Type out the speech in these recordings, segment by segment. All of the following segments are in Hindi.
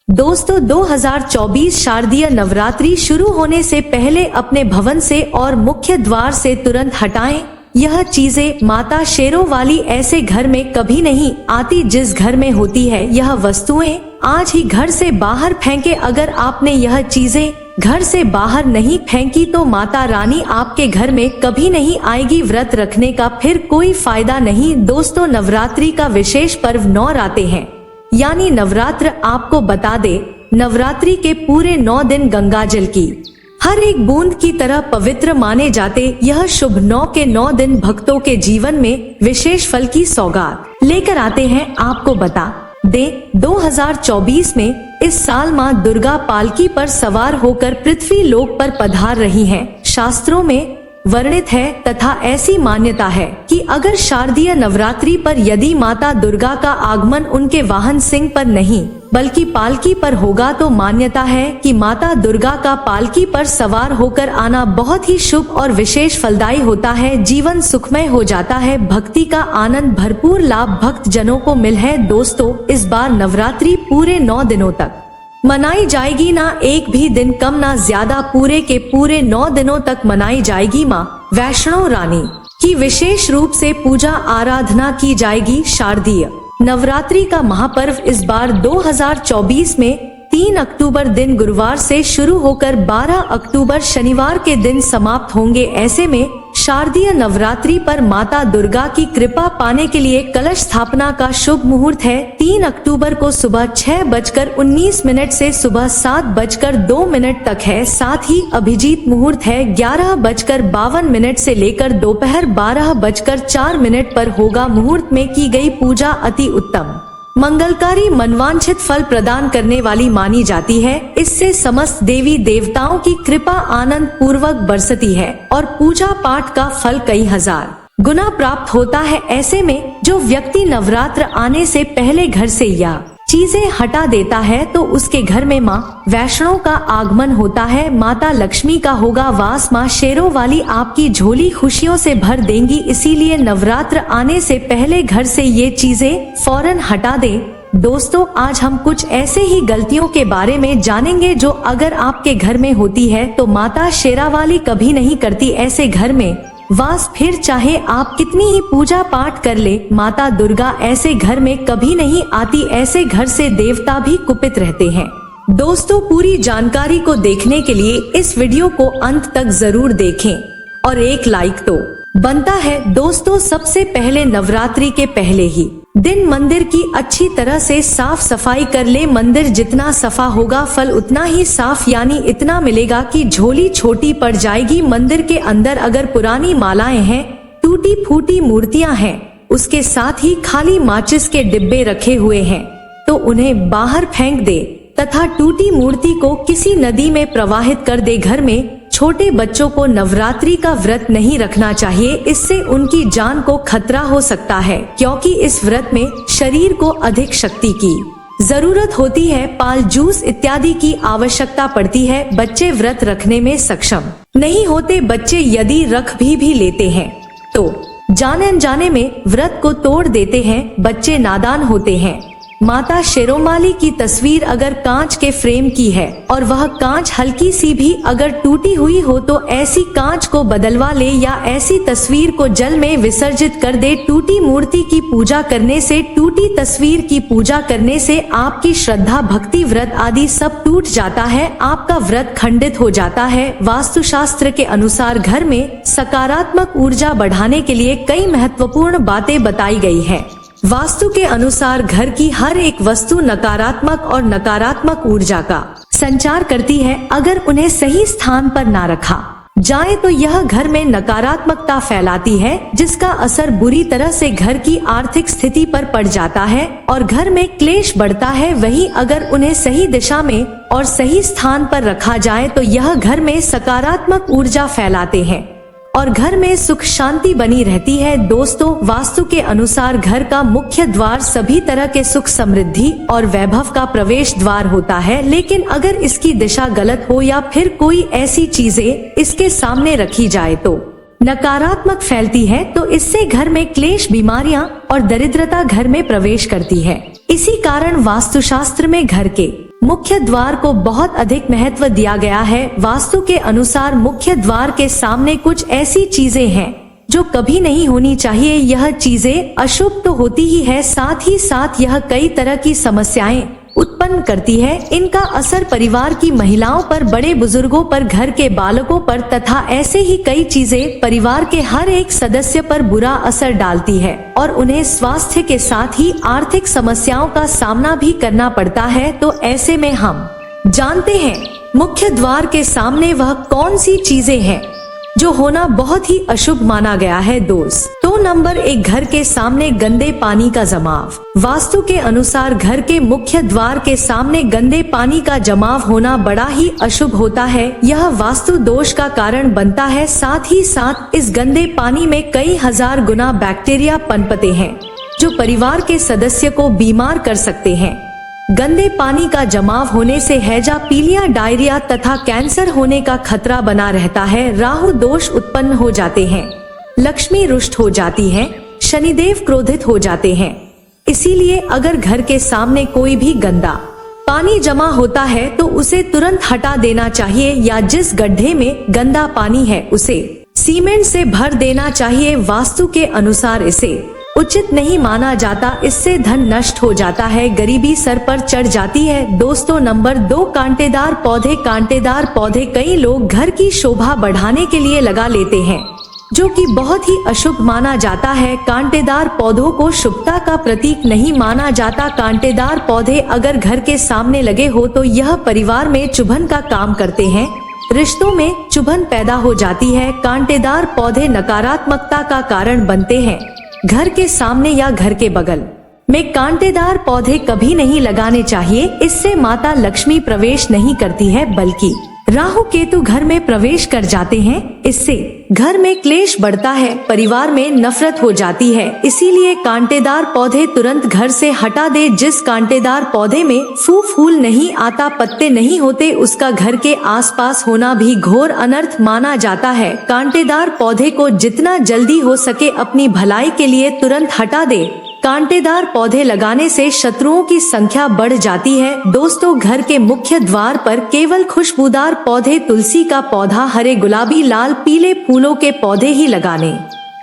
दोस्तों 2024 शारदीय नवरात्रि शुरू होने से पहले अपने भवन से और मुख्य द्वार से तुरंत हटाएं। यह चीजें माता शेरों वाली ऐसे घर में कभी नहीं आती जिस घर में होती है यह वस्तुएं आज ही घर से बाहर फेंके। अगर आपने यह चीजें घर से बाहर नहीं फेंकी तो माता रानी आपके घर में कभी नहीं आएगी। व्रत रखने का फिर कोई फायदा नहीं। दोस्तों नवरात्रि का विशेष पर्व नवरात्रे हैं यानी नवरात्र। आपको बता दे नवरात्रि के पूरे 9 दिन गंगाजल की हर एक बूंद की तरह पवित्र माने जाते। यह शुभ 9 के 9 दिन भक्तों के जीवन में विशेष फल की सौगात लेकर आते हैं। आपको बता दे 2024 में इस साल माँ दुर्गा पालकी पर सवार होकर पृथ्वी लोक पर पधार रही हैं। शास्त्रों में वर्णित है तथा ऐसी मान्यता है कि अगर शारदीय नवरात्रि पर यदि माता दुर्गा का आगमन उनके वाहन सिंह पर नहीं बल्कि पालकी पर होगा तो मान्यता है कि माता दुर्गा का पालकी पर सवार होकर आना बहुत ही शुभ और विशेष फलदायी होता है। जीवन सुखमय हो जाता है। भक्ति का आनंद भरपूर लाभ भक्त जनों को मिल है। दोस्तों इस बार नवरात्रि पूरे 9 दिनों तक मनाई जाएगी। ना एक भी दिन कम ना ज्यादा, पूरे के पूरे 9 दिनों तक मनाई जाएगी। माँ वैष्णो रानी की विशेष रूप से पूजा आराधना की जाएगी। शारदीय नवरात्रि का महापर्व इस बार 2024 में 3 अक्टूबर दिन गुरुवार से शुरू होकर 12 अक्टूबर शनिवार के दिन समाप्त होंगे। ऐसे में शारदीय नवरात्रि पर माता दुर्गा की कृपा पाने के लिए कलश स्थापना का शुभ मुहूर्त है 3 अक्टूबर को सुबह 6:19 से सुबह 7:02 तक है। साथ ही अभिजीत मुहूर्त है 11:52 से लेकर दोपहर 12:04 पर होगा। मुहूर्त में की गई पूजा अति उत्तम मंगलकारी मनवांछित फल प्रदान करने वाली मानी जाती है। इससे समस्त देवी देवताओं की कृपा आनंद पूर्वक बरसती है और पूजा पाठ का फल कई हजार गुना प्राप्त होता है। ऐसे में जो व्यक्ति नवरात्र आने से पहले घर से या चीजें हटा देता है तो उसके घर में माँ वैष्णो का आगमन होता है। माता लक्ष्मी का होगा वास। माँ शेरों वाली आपकी झोली खुशियों से भर देंगी। इसीलिए नवरात्र आने से पहले घर से ये चीजें फौरन हटा दें। दोस्तों आज हम कुछ ऐसे ही गलतियों के बारे में जानेंगे जो अगर आपके घर में होती है तो माता शेरावाली कभी नहीं करती ऐसे घर में वास। फिर चाहे आप कितनी ही पूजा पाठ कर ले माता दुर्गा ऐसे घर में कभी नहीं आती। ऐसे घर से देवता भी कुपित रहते हैं। दोस्तों पूरी जानकारी को देखने के लिए इस वीडियो को अंत तक जरूर देखें और एक लाइक तो बनता है। दोस्तों सबसे पहले नवरात्रि के पहले ही दिन मंदिर की अच्छी तरह से साफ सफाई कर ले। मंदिर जितना सफा होगा फल उतना ही साफ यानी इतना मिलेगा कि झोली छोटी पड़ जाएगी। मंदिर के अंदर अगर पुरानी मालाएं हैं, टूटी फूटी मूर्तियां हैं, उसके साथ ही खाली माचिस के डिब्बे रखे हुए हैं तो उन्हें बाहर फेंक दे तथा टूटी मूर्ति को किसी नदी में प्रवाहित कर दे। घर में छोटे बच्चों को नवरात्रि का व्रत नहीं रखना चाहिए। इससे उनकी जान को खतरा हो सकता है क्योंकि इस व्रत में शरीर को अधिक शक्ति की जरूरत होती है। पाल जूस इत्यादि की आवश्यकता पड़ती है। बच्चे व्रत रखने में सक्षम नहीं होते। बच्चे यदि रख भी लेते हैं तो जाने अनजाने में व्रत को तोड़ देते हैं। बच्चे नादान होते हैं। माता शेरोमाली की तस्वीर अगर कांच के फ्रेम की है और वह कांच हल्की सी भी अगर टूटी हुई हो तो ऐसी कांच को बदलवा ले या ऐसी तस्वीर को जल में विसर्जित कर दे। टूटी मूर्ति की पूजा करने से, टूटी तस्वीर की पूजा करने से आपकी श्रद्धा भक्ति व्रत आदि सब टूट जाता है। आपका व्रत खंडित हो जाता है। वास्तुशास्त्र के अनुसार घर में सकारात्मक ऊर्जा बढ़ाने के लिए कई महत्वपूर्ण बातें बताई गई है। वास्तु के अनुसार घर की हर एक वस्तु नकारात्मक और नकारात्मक ऊर्जा का संचार करती है। अगर उन्हें सही स्थान पर ना रखा जाए तो यह घर में नकारात्मकता फैलाती है जिसका असर बुरी तरह से घर की आर्थिक स्थिति पर पड़ जाता है और घर में क्लेश बढ़ता है। वहीं अगर उन्हें सही दिशा में और सही स्थान पर रखा जाए तो यह घर में सकारात्मक ऊर्जा फैलाते हैं और घर में सुख शांति बनी रहती है। दोस्तों वास्तु के अनुसार घर का मुख्य द्वार सभी तरह के सुख समृद्धि और वैभव का प्रवेश द्वार होता है। लेकिन अगर इसकी दिशा गलत हो या फिर कोई ऐसी चीजें इसके सामने रखी जाए तो नकारात्मक फैलती है तो इससे घर में क्लेश, बीमारियां और दरिद्रता घर में प्रवेश करती है। इसी कारण वास्तुशास्त्र में घर के मुख्य द्वार को बहुत अधिक महत्व दिया गया है। वास्तु के अनुसार मुख्य द्वार के सामने कुछ ऐसी चीजें हैं जो कभी नहीं होनी चाहिए। यह चीजें अशुभ तो होती ही है, साथ ही साथ यह कई तरह की समस्याएं उत्पन्न करती है। इनका असर परिवार की महिलाओं पर, बड़े बुजुर्गों पर, घर के बालकों पर तथा ऐसे ही कई चीजें परिवार के हर एक सदस्य पर बुरा असर डालती है और उन्हें स्वास्थ्य के साथ ही आर्थिक समस्याओं का सामना भी करना पड़ता है। तो ऐसे में हम जानते हैं मुख्य द्वार के सामने वह कौन सी चीजें हैं जो होना बहुत ही अशुभ माना गया है दोस्त। तो नंबर 1, घर के सामने गंदे पानी का जमाव। वास्तु के अनुसार घर के मुख्य द्वार के सामने गंदे पानी का जमाव होना बड़ा ही अशुभ होता है। यह वास्तु दोष का कारण बनता है। साथ ही साथ इस गंदे पानी में कई हजार गुना बैक्टीरिया पनपते हैं जो परिवार के सदस्य को बीमार कर सकते हैं। गंदे पानी का जमाव होने से हैजा, पीलिया, डायरिया तथा कैंसर होने का खतरा बना रहता है। राहु दोष उत्पन्न हो जाते हैं, लक्ष्मी रुष्ट हो जाती है, शनिदेव क्रोधित हो जाते हैं। इसीलिए अगर घर के सामने कोई भी गंदा पानी जमा होता है तो उसे तुरंत हटा देना चाहिए या जिस गड्ढे में गंदा पानी है उसे सीमेंट से भर देना चाहिए। वास्तु के अनुसार इसे उचित नहीं माना जाता, इससे धन नष्ट हो जाता है, गरीबी सर पर चढ़ जाती है। दोस्तों नंबर 2, कांटेदार पौधे। कांटेदार पौधे कई लोग घर की शोभा बढ़ाने के लिए लगा लेते हैं जो कि बहुत ही अशुभ माना जाता है। कांटेदार पौधों को शुभता का प्रतीक नहीं माना जाता। कांटेदार पौधे अगर घर के सामने लगे हो तो यह परिवार में चुभन का काम करते हैं, रिश्तों में चुभन पैदा हो जाती है। कांटेदार पौधे नकारात्मकता का कारण बनते हैं। घर के सामने या घर के बगल में कांटेदार पौधे कभी नहीं लगाने चाहिए। इससे माता लक्ष्मी प्रवेश नहीं करती है बल्कि राहु केतु घर में प्रवेश कर जाते हैं। इससे घर में क्लेश बढ़ता है, परिवार में नफरत हो जाती है। इसीलिए कांटेदार पौधे तुरंत घर से हटा दे। जिस कांटेदार पौधे में फूल नहीं आता, पत्ते नहीं होते, उसका घर के आसपास होना भी घोर अनर्थ माना जाता है। कांटेदार पौधे को जितना जल्दी हो सके अपनी भलाई के लिए तुरंत हटा दे। कांटेदार पौधे लगाने से शत्रुओं की संख्या बढ़ जाती है। दोस्तों घर के मुख्य द्वार पर केवल खुशबूदार पौधे, तुलसी का पौधा, हरे, गुलाबी, लाल, पीले फूलों के पौधे ही लगाने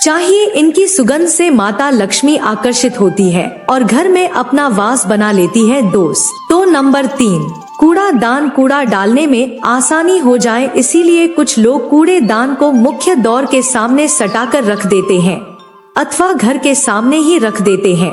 चाहिए। इनकी सुगंध से माता लक्ष्मी आकर्षित होती है और घर में अपना वास बना लेती है दोस्त। तो नंबर 3, कूड़ादान। कूड़ा डालने में आसानी हो जाए इसीलिए कुछ लोग कूड़ेदान को मुख्य द्वार के सामने सटाकर रख देते हैं अथवा घर के सामने ही रख देते हैं,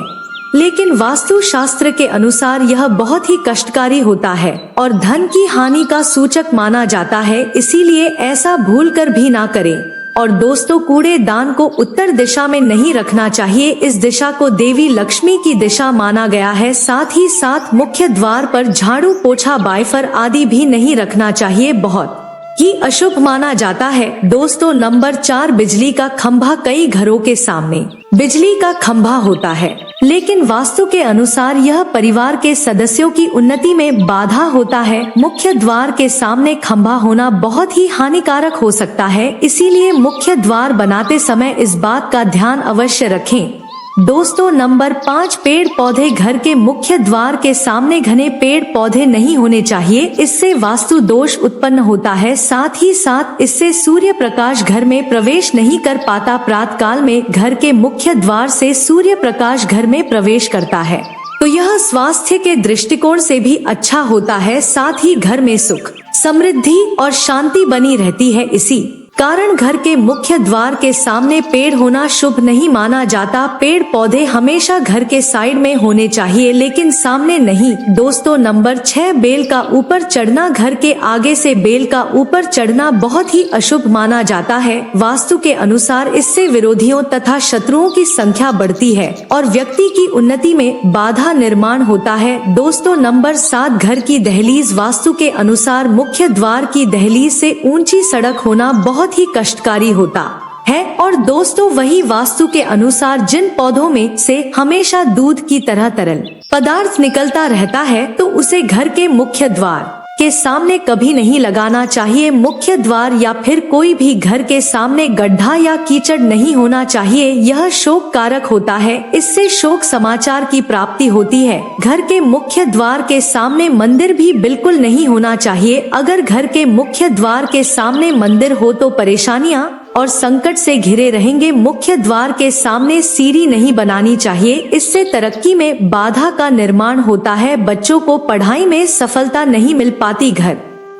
लेकिन वास्तु शास्त्र के अनुसार यह बहुत ही कष्टकारी होता है और धन की हानि का सूचक माना जाता है। इसीलिए ऐसा भूलकर भी ना करें। और दोस्तों कूड़ेदान को उत्तर दिशा में नहीं रखना चाहिए, इस दिशा को देवी लक्ष्मी की दिशा माना गया है। साथ ही साथ मुख्य द्वार पर झाड़ू, पोछा, बाइफर आदि भी नहीं रखना चाहिए, बहुत ही अशुभ माना जाता है। दोस्तों नंबर 4, बिजली का खंभा। कई घरों के सामने बिजली का खंभा होता है, लेकिन वास्तु के अनुसार यह परिवार के सदस्यों की उन्नति में बाधा होता है। मुख्य द्वार के सामने खंभा होना बहुत ही हानिकारक हो सकता है, इसीलिए मुख्य द्वार बनाते समय इस बात का ध्यान अवश्य रखें। दोस्तों नंबर 5, पेड़ पौधे। घर के मुख्य द्वार के सामने घने पेड़ पौधे नहीं होने चाहिए, इससे वास्तु दोष उत्पन्न होता है। साथ ही साथ इससे सूर्य प्रकाश घर में प्रवेश नहीं कर पाता। प्रातः काल में घर के मुख्य द्वार से सूर्य प्रकाश घर में प्रवेश करता है तो यह स्वास्थ्य के दृष्टिकोण से भी अच्छा होता है। साथ ही घर में सुख, समृद्धि और शांति बनी रहती है। इसी कारण घर के मुख्य द्वार के सामने पेड़ होना शुभ नहीं माना जाता। पेड़ पौधे हमेशा घर के साइड में होने चाहिए, लेकिन सामने नहीं। दोस्तों नंबर 6, बेल का ऊपर चढ़ना। घर के आगे से बेल का ऊपर चढ़ना बहुत ही अशुभ माना जाता है। वास्तु के अनुसार इससे विरोधियों तथा शत्रुओं की संख्या बढ़ती है और व्यक्ति की उन्नति में बाधा निर्माण होता है। दोस्तों नंबर 7, घर की दहलीज। वास्तु के अनुसार मुख्य द्वार की दहलीज से ऊंची सड़क होना बहुत ही कष्टकारी होता है। और दोस्तों वही वास्तु के अनुसार जिन पौधों में से हमेशा दूध की तरह तरल पदार्थ निकलता रहता है तो उसे घर के मुख्य द्वार के सामने कभी नहीं लगाना चाहिए। मुख्य द्वार या फिर कोई भी घर के सामने गड्ढा या कीचड़ नहीं होना चाहिए, यह शोक कारक होता है, इससे शोक समाचार की प्राप्ति होती है। घर के मुख्य द्वार के सामने मंदिर भी बिल्कुल नहीं होना चाहिए। अगर घर के मुख्य द्वार के सामने मंदिर हो तो परेशानियां और संकट से घिरे रहेंगे। मुख्य द्वार के सामने सीढ़ी नहीं बनानी चाहिए, इससे तरक्की में बाधा का निर्माण होता है। बच्चों को पढ़ाई में सफलता नहीं मिल पाती। घर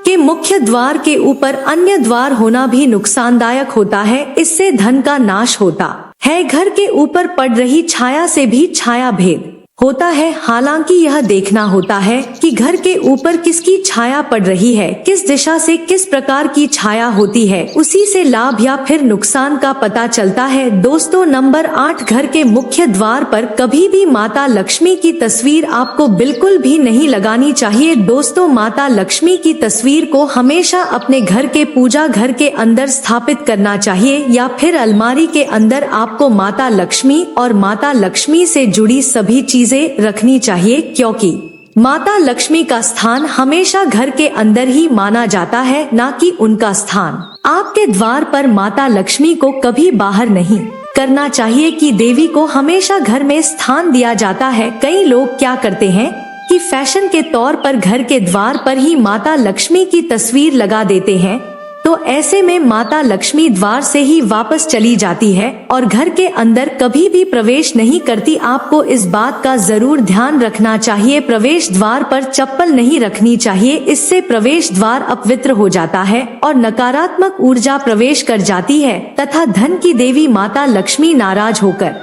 के मुख्य द्वार के ऊपर अन्य द्वार होना भी नुकसानदायक होता है, इससे धन का नाश होता है। घर के ऊपर पड़ रही छाया से भी छाया भेद होता है। हालांकि यह देखना होता है कि घर के ऊपर किसकी छाया पड़ रही है, किस दिशा से किस प्रकार की छाया होती है, उसी से लाभ या फिर नुकसान का पता चलता है। दोस्तों, नंबर 8, घर के मुख्य द्वार पर कभी भी माता लक्ष्मी की तस्वीर आपको बिल्कुल भी नहीं लगानी चाहिए। दोस्तों, माता लक्ष्मी की तस्वीर को हमेशा अपने घर के पूजा घर के अंदर स्थापित करना चाहिए या फिर अलमारी के अंदर आपको माता लक्ष्मी और माता लक्ष्मी से जुड़ी सभी चीजें रखनी चाहिए, क्योंकि माता लक्ष्मी का स्थान हमेशा घर के अंदर ही माना जाता है, ना कि उनका स्थान। आपके द्वार पर माता लक्ष्मी को कभी बाहर नहीं करना चाहिए कि देवी को हमेशा घर में स्थान दिया जाता है। कई लोग क्या करते हैं कि फैशन के तौर पर घर के द्वार पर ही माता लक्ष्मी की तस्वीर लगा देते हैं, तो ऐसे में माता लक्ष्मी द्वार से ही वापस चली जाती है और घर के अंदर कभी भी प्रवेश नहीं करती। आपको इस बात का जरूर ध्यान रखना चाहिए। प्रवेश द्वार पर चप्पल नहीं रखनी चाहिए, इससे प्रवेश द्वार अपवित्र हो जाता है और नकारात्मक ऊर्जा प्रवेश कर जाती है तथा धन की देवी माता लक्ष्मी नाराज होकर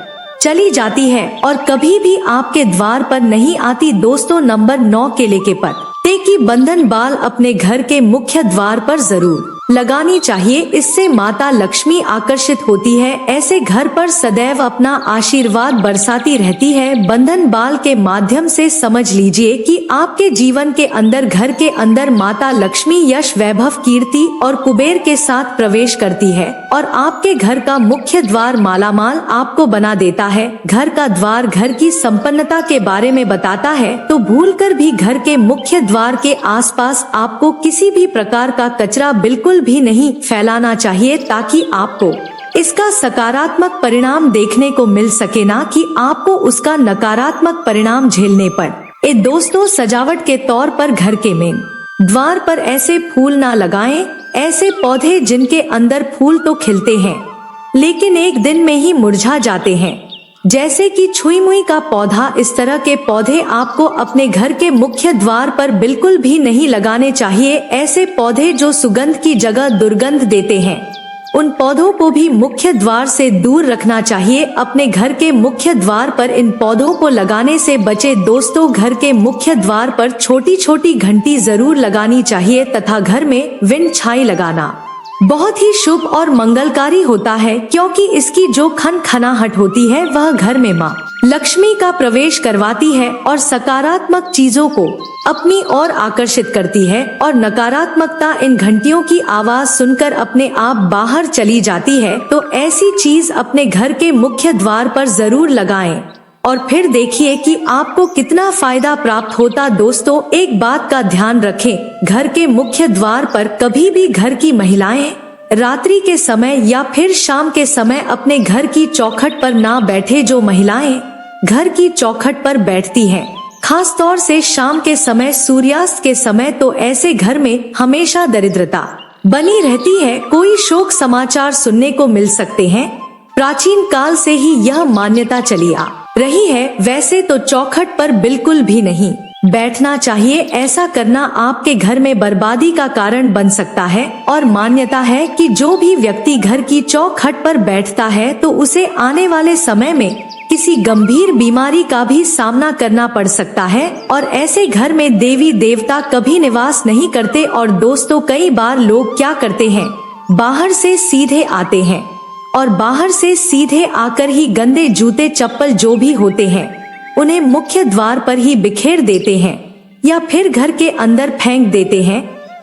चली जाती है और कभी भी आपके द्वार पर नहीं आती। दोस्तों, नंबर 9, केले के पत्ते की बंधन बाल अपने घर के मुख्य द्वार पर जरूर लगानी चाहिए, इससे माता लक्ष्मी आकर्षित होती है। ऐसे घर पर सदैव अपना आशीर्वाद बरसाती रहती है। बंधन बाल के माध्यम से समझ लीजिए कि आपके जीवन के अंदर घर के अंदर माता लक्ष्मी यश, वैभव, कीर्ति और कुबेर के साथ प्रवेश करती है और आपके घर का मुख्य द्वार मालामाल आपको बना देता है। घर का द्वार घर की संपन्नता के बारे में बताता है, तो भूलकर भी घर के मुख्य द्वार के आसपास आपको किसी भी प्रकार का कचरा बिल्कुल भी नहीं फैलाना चाहिए, ताकि आपको इसका सकारात्मक परिणाम देखने को मिल सके, ना कि आपको उसका नकारात्मक परिणाम झेलने पड़े। दोस्तों, सजावट के तौर पर घर के मेन द्वार पर ऐसे फूल ना लगाएं, ऐसे पौधे जिनके अंदर फूल तो खिलते हैं लेकिन एक दिन में ही मुरझा जाते हैं, जैसे कि छुई मुई का पौधा। इस तरह के पौधे आपको अपने घर के मुख्य द्वार पर बिल्कुल भी नहीं लगाने चाहिए। ऐसे पौधे जो सुगंध की जगह दुर्गंध देते हैं, उन पौधों को भी मुख्य द्वार से दूर रखना चाहिए। अपने घर के मुख्य द्वार पर इन पौधों को लगाने से बचे। दोस्तों, घर के मुख्य द्वार पर छोटी छोटी घंटी जरूर लगानी चाहिए तथा घर में विंड छाई लगाना बहुत ही शुभ और मंगलकारी होता है, क्योंकि इसकी जो खनखनाहट होती है वह घर में माँ लक्ष्मी का प्रवेश करवाती है और सकारात्मक चीजों को अपनी ओर आकर्षित करती है और नकारात्मकता इन घंटियों की आवाज सुनकर अपने आप बाहर चली जाती है। तो ऐसी चीज अपने घर के मुख्य द्वार पर जरूर लगाएं और फिर देखिए कि आपको कितना फायदा प्राप्त होता। दोस्तों, एक बात का ध्यान रखें, घर के मुख्य द्वार पर कभी भी घर की महिलाएं रात्रि के समय या फिर शाम के समय अपने घर की चौखट पर ना बैठे। जो महिलाएं घर की चौखट पर बैठती हैं, खास तौर से शाम के समय, सूर्यास्त के समय, तो ऐसे घर में हमेशा दरिद्रता बनी रहती है। कोई शोक समाचार सुनने को मिल सकते हैं। प्राचीन काल से ही यह मान्यता चली आ रही है। वैसे तो चौखट पर बिल्कुल भी नहीं बैठना चाहिए, ऐसा करना आपके घर में बर्बादी का कारण बन सकता है। और मान्यता है कि जो भी व्यक्ति घर की चौखट पर बैठता है तो उसे आने वाले समय में किसी गंभीर बीमारी का भी सामना करना पड़ सकता है और ऐसे घर में देवी देवता कभी निवास नहीं करते। और दोस्तों, कई बार लोग क्या करते हैं, बाहर से सीधे आते हैं और बाहर से सीधे आकर ही गंदे जूते चप्पल जो भी होते हैं उन्हें मुख्य द्वार पर ही बिखेर देते हैं या फिर घर के अंदर फेंक देते हैं।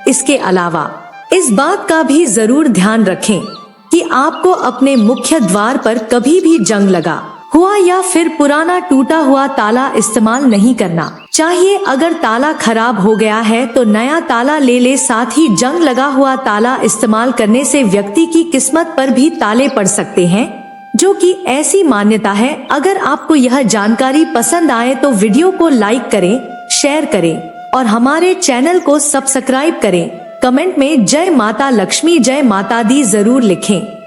इसके अलावा इस बात का भी जरूर ध्यान रखें कि आपको अपने मुख्य द्वार पर कभी भी जंग लगा हुआ या फिर पुराना टूटा हुआ ताला इस्तेमाल नहीं करना चाहिए। अगर ताला खराब हो गया है तो नया ताला ले ले। साथ ही जंग लगा हुआ ताला इस्तेमाल करने से व्यक्ति की किस्मत पर भी ताले पड़ सकते हैं, जो कि ऐसी मान्यता है। अगर आपको यह जानकारी पसंद आए तो वीडियो को लाइक करें, शेयर करें और हमारे चैनल को सब्सक्राइब करें। कमेंट में जय माता लक्ष्मी, जय माता दी जरूर लिखें।